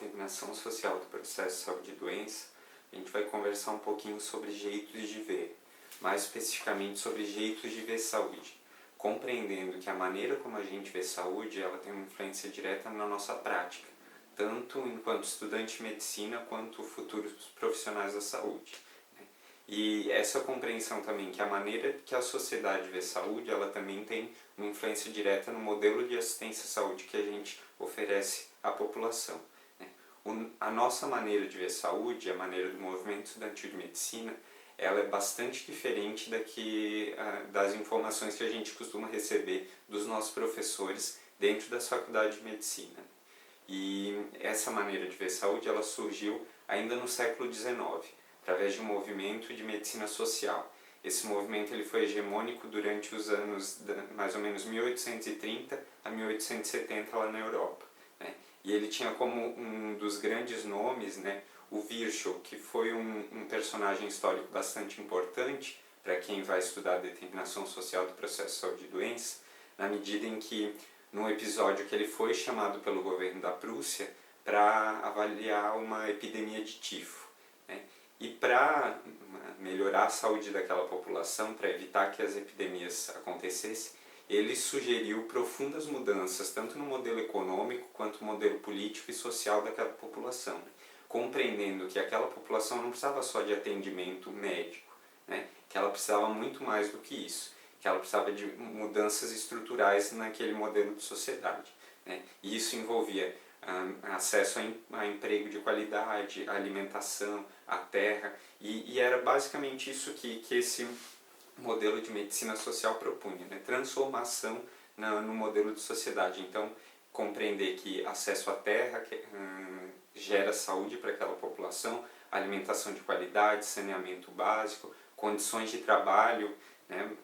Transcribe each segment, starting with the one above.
determinação social do processo de saúde e doença, a gente vai conversar um pouquinho sobre jeitos de ver, mais especificamente sobre jeitos de ver saúde, compreendendo que a maneira como a gente vê saúde, ela tem uma influência direta na nossa prática, tanto enquanto estudante de medicina quanto futuros profissionais da saúde. E essa compreensão também que a maneira que a sociedade vê saúde, ela também tem uma influência direta no modelo de assistência à saúde que a gente oferece à população. A nossa maneira de ver saúde, a maneira do movimento estudantil de medicina, ela é bastante diferente das informações que a gente costuma receber dos nossos professores dentro das faculdades de medicina. E essa maneira de ver saúde, ela surgiu ainda no século XIX, através de um movimento de medicina social. Esse movimento ele foi hegemônico durante os anos mais ou menos 1830 a 1870 lá na Europa. E ele tinha como um dos grandes nomes, o Virchow, que foi um personagem histórico bastante importante para quem vai estudar a determinação social do processo de saúde e doença, na medida em que, num episódio que ele foi chamado pelo governo da Prússia para avaliar uma epidemia de tifo. E para melhorar a saúde daquela população, para evitar que as epidemias acontecessem, ele sugeriu profundas mudanças, tanto no modelo econômico quanto no modelo político e social daquela população, compreendendo que aquela população não precisava só de atendimento médico, que ela precisava muito mais do que isso, que ela precisava de mudanças estruturais naquele modelo de sociedade. E isso envolvia acesso a emprego de qualidade, a alimentação, a terra, e era basicamente isso que esse modelo de medicina social propunha, transformação no modelo de sociedade. Então, compreender que acesso à terra gera saúde para aquela população, alimentação de qualidade, saneamento básico, condições de trabalho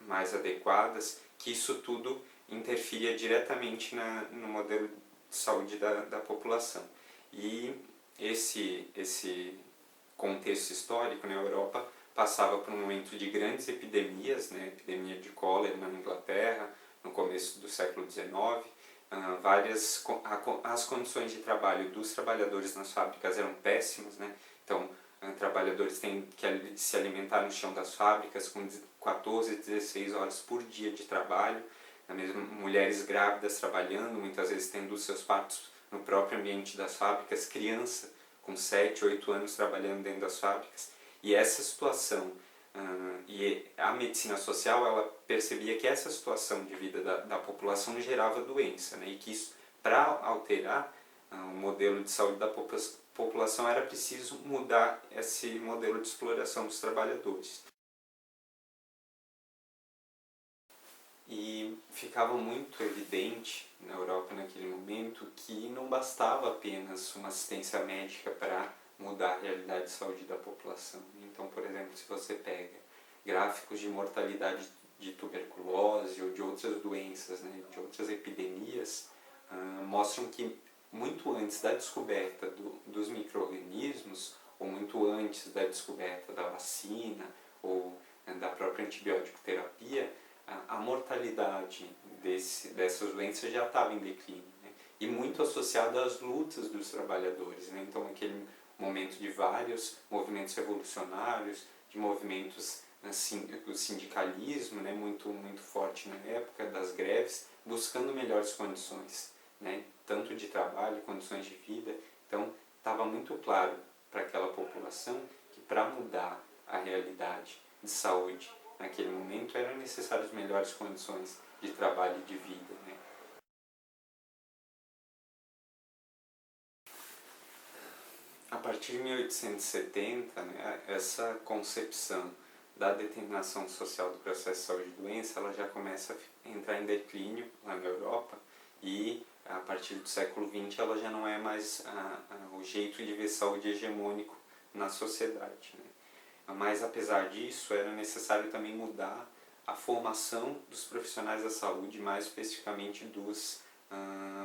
mais adequadas, que isso tudo interferia diretamente no modelo de saúde da população. E esse contexto histórico na Europa passava por um momento de grandes epidemias, epidemia de cólera na Inglaterra, no começo do século XIX, as condições de trabalho dos trabalhadores nas fábricas eram péssimas, então trabalhadores têm que se alimentar no chão das fábricas com 14, 16 horas por dia de trabalho, mesmo mulheres grávidas trabalhando, muitas vezes tendo os seus partos no próprio ambiente das fábricas, criança com 7, 8 anos trabalhando dentro das fábricas. E essa situação, e a medicina social, ela percebia que essa situação de vida da população gerava doença, e que isso, para alterar o modelo de saúde da população, era preciso mudar esse modelo de exploração dos trabalhadores. E ficava muito evidente na Europa naquele momento que não bastava apenas uma assistência médica para mudar a realidade de saúde da população. Então, por exemplo, se você pega gráficos de mortalidade de tuberculose ou de outras doenças, de outras epidemias, mostram que muito antes da descoberta dos micro-organismos, ou muito antes da descoberta da vacina ou da própria antibiótico terapia, a mortalidade dessas doenças já estava em declínio, e muito associada às lutas dos trabalhadores. Então, aquele momento de vários movimentos revolucionários, de movimentos do sindicalismo, muito, muito forte na época, das greves, buscando melhores condições, tanto de trabalho, condições de vida. Então, estava muito claro para aquela população que para mudar a realidade de saúde naquele momento eram necessárias melhores condições de trabalho e de vida. A partir de 1870, essa concepção da determinação social do processo de saúde e doença, ela já começa a entrar em declínio lá na Europa, e a partir do século XX ela já não é mais o jeito de ver saúde hegemônico na sociedade. Mas apesar disso, era necessário também mudar a formação dos profissionais da saúde, mais especificamente dos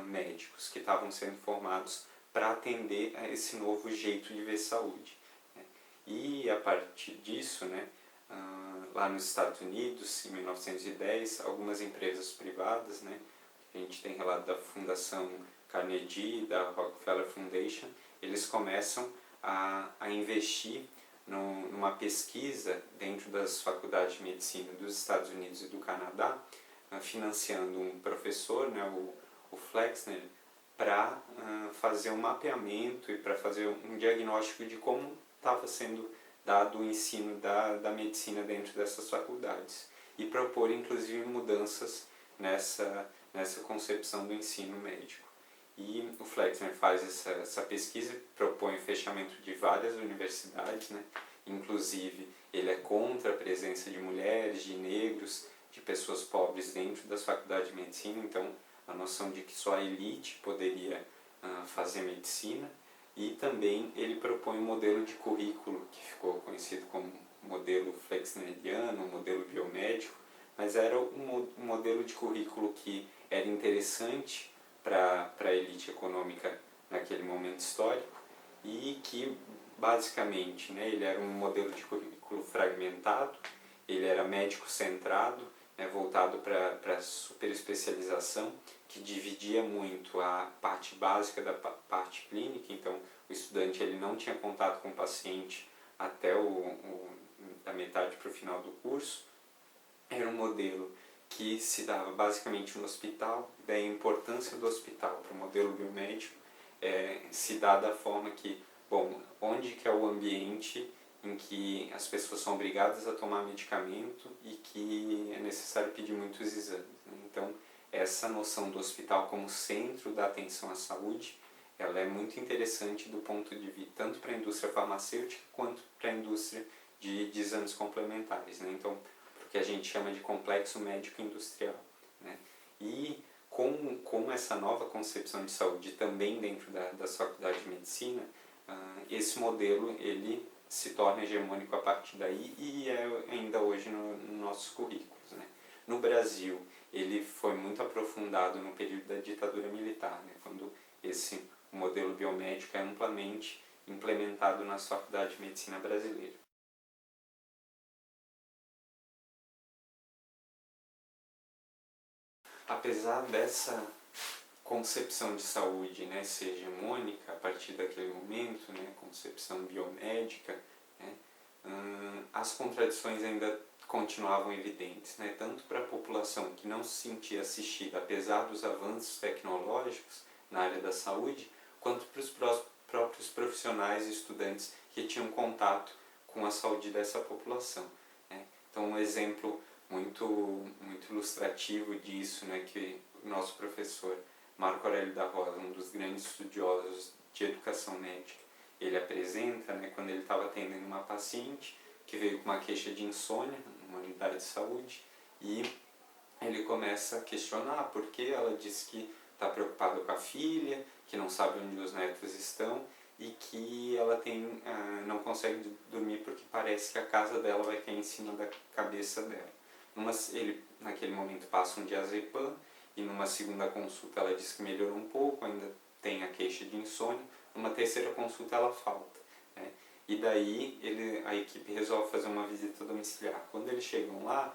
médicos que estavam sendo formados para atender a esse novo jeito de ver saúde. E a partir disso, lá nos Estados Unidos, em 1910, algumas empresas privadas, a gente tem relato da Fundação Carnegie, da Rockefeller Foundation, eles começam a investir numa pesquisa dentro das faculdades de medicina dos Estados Unidos e do Canadá, financiando um professor, né, o Flexner, para fazer um mapeamento e para fazer um diagnóstico de como estava sendo dado o ensino da medicina dentro dessas faculdades e propor inclusive mudanças nessa concepção do ensino médico. E o Flexner faz essa pesquisa, propõe o fechamento de várias universidades, né? Inclusive ele é contra a presença de mulheres, de negros, de pessoas pobres dentro das faculdades de medicina, então a noção de que só a elite poderia fazer medicina. E também ele propõe um modelo de currículo que ficou conhecido como modelo flexneriano, modelo biomédico, mas era um modelo de currículo que era interessante para a elite econômica naquele momento histórico e que basicamente, né, ele era um modelo de currículo fragmentado, ele era médico centrado, né, voltado para a superespecialização, que dividia muito a parte básica da parte clínica, então o estudante ele não tinha contato com o paciente até da metade para o final do curso. Era um modelo que se dava basicamente no hospital, daí a importância do hospital para o modelo biomédico se dá da forma que, bom, onde que é o ambiente em que as pessoas são obrigadas a tomar medicamento e que é necessário pedir muitos exames, né? Então, essa noção do hospital como centro da atenção à saúde, ela é muito interessante do ponto de vista tanto para a indústria farmacêutica quanto para a indústria de exames complementares, né? Então, o que a gente chama de complexo médico industrial, né? E com essa nova concepção de saúde também dentro das faculdades de medicina, esse modelo ele se torna hegemônico a partir daí e é ainda hoje nos nossos currículos, né? No Brasil, ele foi muito aprofundado no período da ditadura militar, né? Quando esse modelo biomédico é amplamente implementado nas faculdades de medicina brasileira. Apesar dessa concepção de saúde, né, ser hegemônica a partir daquele momento, né, concepção biomédica, né, as contradições ainda continuavam evidentes, né, tanto para a população que não se sentia assistida apesar dos avanços tecnológicos na área da saúde, quanto para os próprios profissionais e estudantes que tinham contato com a saúde dessa população, né. Então, um exemplo muito ilustrativo disso, né, que o nosso professor Marco Aurélio da Rosa, um dos grandes estudiosos de educação médica, ele apresenta, né, quando ele estava atendendo uma paciente que veio com uma queixa de insônia numa unidade de saúde e ele começa a questionar porque ela diz que está preocupada com a filha, que não sabe onde os netos estão e que ela não consegue dormir porque parece que a casa dela vai cair em cima da cabeça dela. Ele naquele momento passa um diazepam e numa segunda consulta ela diz que melhorou um pouco, ainda tem a queixa de insônia, numa terceira consulta ela falta, né? E daí a equipe resolve fazer uma visita domiciliar. Quando eles chegam lá,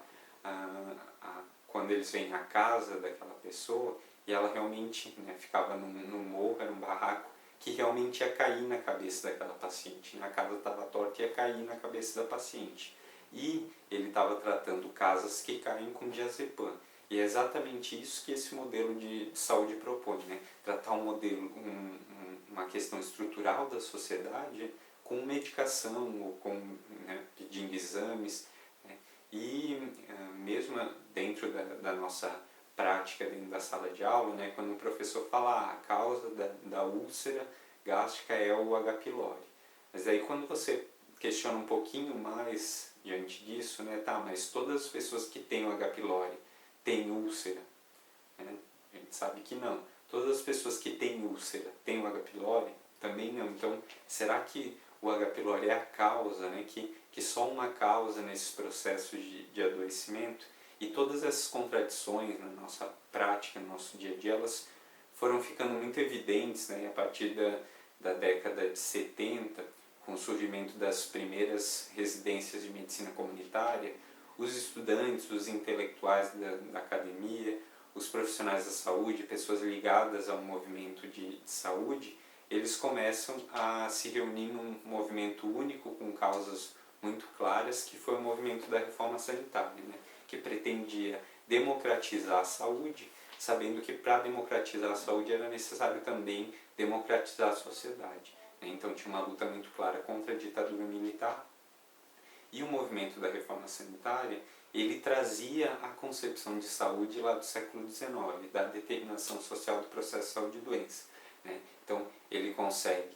quando eles veem a casa daquela pessoa, e ela realmente, né, ficava num morro, era um barraco, que realmente ia cair na cabeça daquela paciente, né? A casa estava torta e ia cair na cabeça da paciente. E ele estava tratando casas que caem com diazepam. E é exatamente isso que esse modelo de saúde propõe, né? Tratar um modelo, uma questão estrutural da sociedade com medicação ou com, né, pedindo exames, né? E mesmo dentro da nossa prática, dentro da sala de aula, né, quando o professor fala a causa da úlcera gástrica é o H. pylori. Mas aí quando você questiona um pouquinho mais diante disso, né, tá, mas todas as pessoas que têm o H. pylori têm úlcera, né? A gente sabe que não. Todas as pessoas que têm úlcera têm o H. pylori? Também não. Então, será que o H. pylori é a causa, né? Que só uma causa nesses processos de adoecimento? E todas essas contradições na nossa prática, no nosso dia a dia, elas foram ficando muito evidentes, né? A partir da década de 70, com o surgimento das primeiras residências de medicina comunitária, os estudantes, os intelectuais da academia, os profissionais da saúde, pessoas ligadas ao movimento de saúde, eles começam a se reunir num movimento único com causas muito claras, que foi o movimento da reforma sanitária, né? Que pretendia democratizar a saúde, sabendo que para democratizar a saúde era necessário também democratizar a sociedade, né? Então tinha uma luta muito clara contra a ditadura militar. E o movimento da reforma sanitária, ele trazia a concepção de saúde lá do século XIX, da determinação social do processo de saúde e doença, né? Então ele consegue,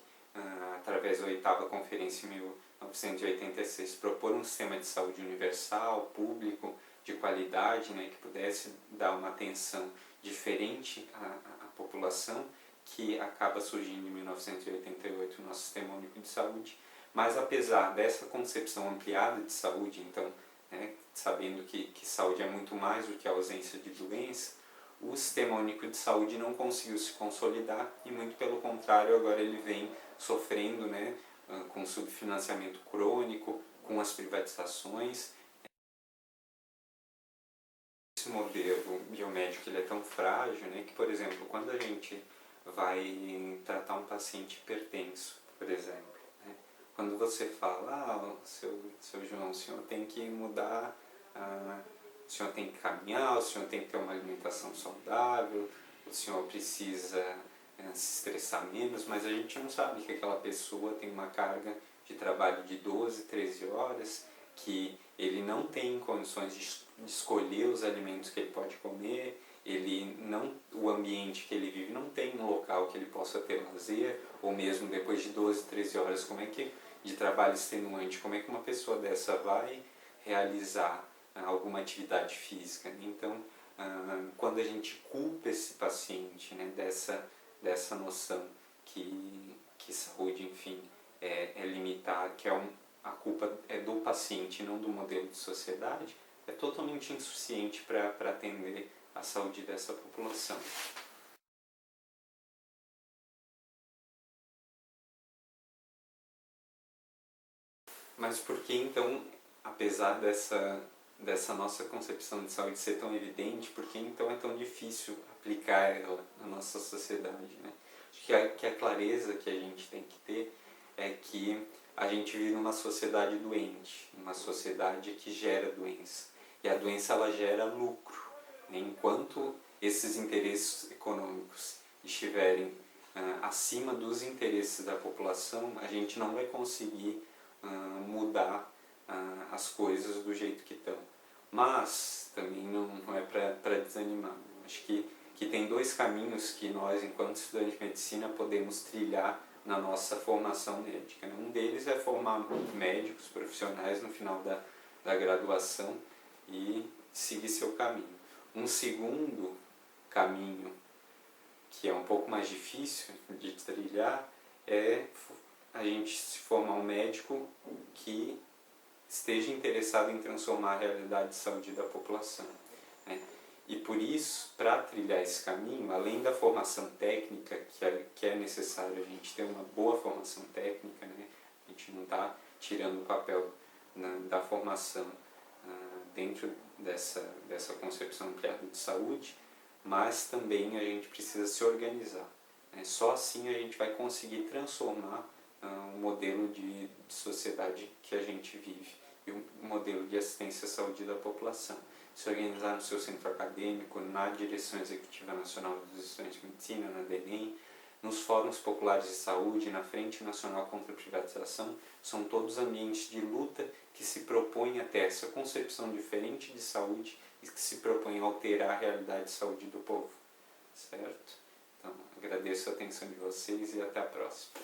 através da 8ª Conferência em 1986, propor um sistema de saúde universal, público, de qualidade, né, que pudesse dar uma atenção diferente à população, que acaba surgindo em 1988 no nosso Sistema Único de Saúde. Mas apesar dessa concepção ampliada de saúde, então, né, sabendo que saúde é muito mais do que a ausência de doença, o Sistema Único de Saúde não conseguiu se consolidar e, muito pelo contrário, agora ele vem sofrendo, né, com subfinanciamento crônico, com as privatizações. Esse modelo biomédico ele é tão frágil, né, que, por exemplo, quando a gente vai tratar um paciente hipertenso, por exemplo, né, quando você fala, seu João, o senhor tem que mudar, o senhor tem que caminhar, o senhor tem que ter uma alimentação saudável, o senhor precisa se estressar menos, mas a gente não sabe que aquela pessoa tem uma carga de trabalho de 12, 13 horas, que ele não tem condições de escolher os alimentos que ele pode comer, o ambiente que ele vive não tem um local que ele possa ter lazer, ou mesmo depois de 12, 13 horas de trabalho extenuante, como é que uma pessoa dessa vai realizar alguma atividade física? Então, quando a gente culpa esse paciente, né, dessa noção que saúde, enfim, é limitar, a culpa é do paciente, não do modelo de sociedade, é totalmente insuficiente para atender a saúde dessa população. Mas por que então, apesar dessa nossa concepção de saúde ser tão evidente, por que então é tão difícil aplicar ela na nossa sociedade, né? Acho que a clareza que a gente tem que ter é que a gente vive numa sociedade doente, uma sociedade que gera doença. E a doença ela gera lucro, né? Enquanto esses interesses econômicos estiverem acima dos interesses da população, a gente não vai conseguir mudar as coisas do jeito que estão. Mas também não é para desanimar. Acho que tem dois caminhos que nós, enquanto estudantes de medicina, podemos trilhar na nossa formação médica. Um deles é formar médicos profissionais no final da graduação e seguir seu caminho. Um segundo caminho, que é um pouco mais difícil de trilhar, é a gente se formar um médico que esteja interessado em transformar a realidade de saúde da população, né? E por isso, para trilhar esse caminho, além da formação técnica, que é necessário a gente ter uma boa formação técnica, né? A gente não está tirando o papel da formação dentro dessa concepção ampliada de saúde, mas também a gente precisa se organizar, né? Só assim a gente vai conseguir transformar o modelo de sociedade que a gente vive e o modelo de assistência à saúde da população. Se organizar no seu centro acadêmico, na Direção Executiva Nacional dos Estudantes de Medicina, na DENEM, nos fóruns populares de saúde, na Frente Nacional contra a Privatização, são todos ambientes de luta que se propõem a ter essa concepção diferente de saúde e que se propõem a alterar a realidade de saúde do povo. Certo? Então, agradeço a atenção de vocês e até a próxima.